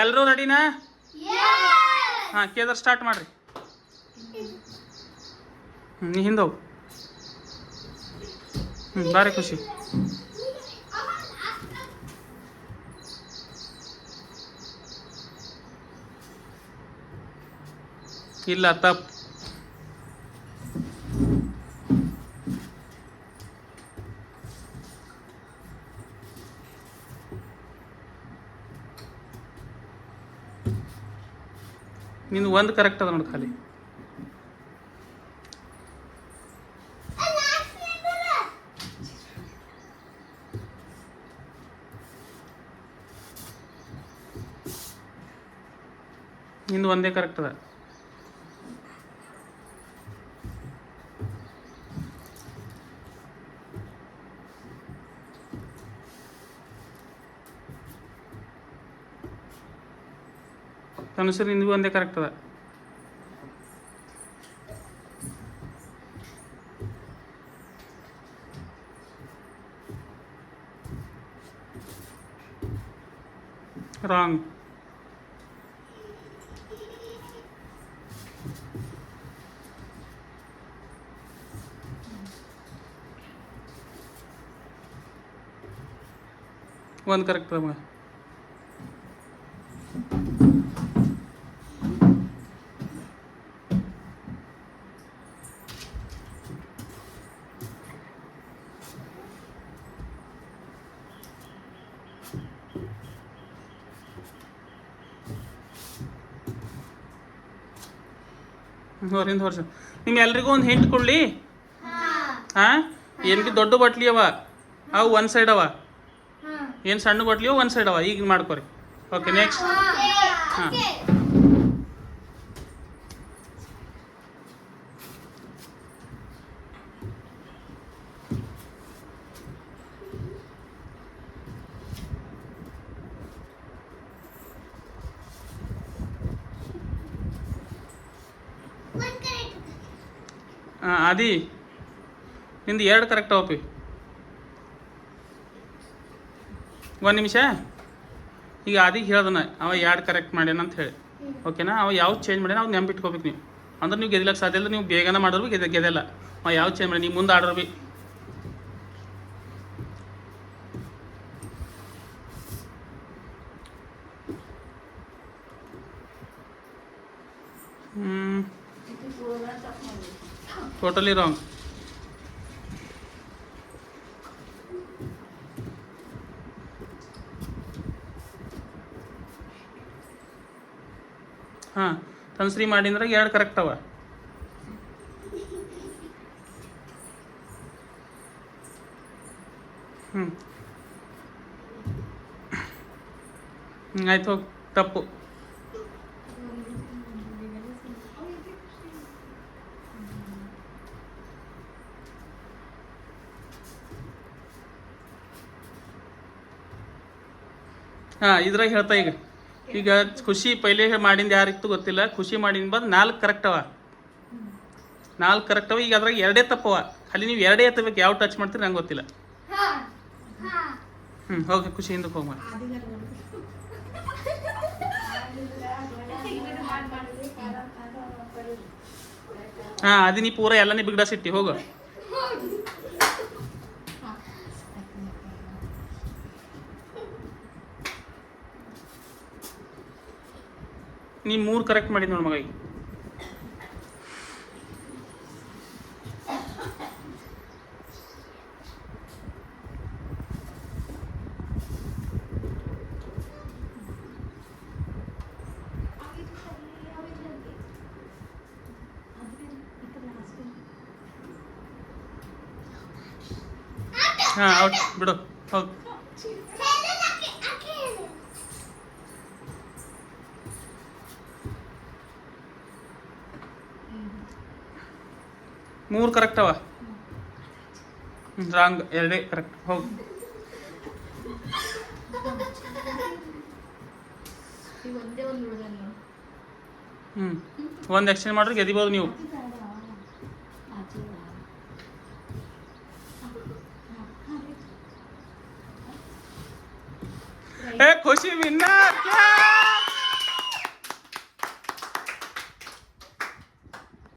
ಎಲ್ಲರೂ ರೆಡಿನಾ? ಹಾಂ, ಕೇಳಿದ್ರೆ ಸ್ಟಾರ್ಟ್ ಮಾಡಿರಿ. ನೀ ಹಿಂದೆ ಹೋಗು. ಬಾರಿ ಖುಷಿ. ಇಲ್ಲ, ತಪ್ಪು. ನಿಂದು ಒಂದು ಕರೆಕ್ಟ್ ಅದ ನೋಡಿ ಖಾಲಿ. ನಿಂದು ಒಂದೇ ಕರೆಕ್ಟ್ ಅದ. ತನುಶ್ರೀ ನಿಂದು ಒಂದೇ ಕರೆಕ್ಟ್ ಅದ. ರಾಂಗ್. ಒಂದು ಕರೆಕ್ಟ್ ಅದ. ಹೊರಿಂದ ಹೊರ್ಸ. ನಿಮ್ಗೆಲ್ರಿಗೂ ಒಂದು ಹಿಂಟ್ ಕೊಡ್ಲಿ? ಹಾಂ, ಏನಕ್ಕೆ ದೊಡ್ಡ ಬಟ್ಲಿ ಅವ, ಅವು ಒಂದು ಸೈಡ್ ಅವ. ಏನು ಸಣ್ಣ ಬಟ್ಲಿ ಒಂದು ಸೈಡ್ ಅವ. ಈಗ ಮಾಡ್ಕೊರಿ. Okay, next. ಹಾಂ, ಆದಿ ನಿಂದು 2 ಕರೆಕ್ಟ್ ಅವಪ್ಪಿ. ಒಂದು ನಿಮಿಷ. ಈಗ ಆದಿಗೆ ಹೇಳ್ದನ ಅವ 2 ಕರೆಕ್ಟ್ ಮಾಡ್ಯಾನ ಅಂತ ಹೇಳಿ. ಓಕೆನಾ? ಅವ ಯಾವ್ದು ಚೇಂಜ್ ಮಾಡ್ಯಾನ ಅವ್ನು ನೆಂಬಿಟ್ಕೋಬೇಕು ನೀವು. ಅಂದ್ರೆ ನೀವು ಗೆದಿಲಕ್ಕೆ ಸಾಧ್ಯ ಇಲ್ಲ. ನೀವು ಬೇಗನೆ ಮಾಡಿದ್ರು ಗೆದಲ್ಲ. ಅವ ಯಾವ್ದು ಚೇಂಜ್ ಮಾಡಿ ನೀವು ಮುಂದೆ ಆಡೋರು ಭೀ. Totally wrong. ಹಾಂ, ತನ್ಸ್ರಿ ಮಾಡಿದ್ರೆ 2 ಕರೆಕ್ಟ್ ಅವ. ಆಯ್ತು, ಹೋಗಿ. ತಪ್ಪು. ಹಾಂ, ಇದ್ರಾಗ ಹೇಳ್ತಾ ಈಗ ಖುಷಿ ಪೈಲೆ ಮಾಡಿಂದ ಯಾರಿತ್ತು ಗೊತ್ತಿಲ್ಲ. ಖುಷಿ ಮಾಡಿಂದ ಬಂದು 4 ಕರೆಕ್ಟ್ ಅವ. 4 ಕರೆಕ್ಟ್ ಅವ. ಈಗ ಅದ್ರಾಗ 2 ತಪ್ಪವ. ಖಾಲಿ ನೀವು 2 ಎತ್ತಬೇಕು. ಯಾವ ಟಚ್ ಮಾಡ್ತೀರಿ ನಂಗೆ ಗೊತ್ತಿಲ್ಲ. ಹೋಗಿ ಖುಷಿ ಹಿಂದಕ್ಕೆ ಹೋಗಿ. ಹಾಂ, ಅದು ನೀ ಪೂರ ಎಲ್ಲ ನೀ ಬಿಗಡಾಸಿಟ್ಟಿ. ಹೋಗು. ನೀ 3 ಕರೆಕ್ಟ್ ಮಾಡಿದ್ ನೋಡಿ ಮಗ. ಹಾಂ, ಔಟ್ ಬಿಡು. ಹೌದು. 3 ಕರೆಕ್ಟ್ ಅವ. ರಾಂಗ್. 2 ಕರೆಕ್ಟ್. ಹೋಗಿ. ಒಂದು ಎಕ್ಸ್ಚೇಂಜ್ ಮಾಡ್ರೆ ಗೆದಿಬೋದು ನೀವು. ಖುಷಿ ವಿನ್ನರ್.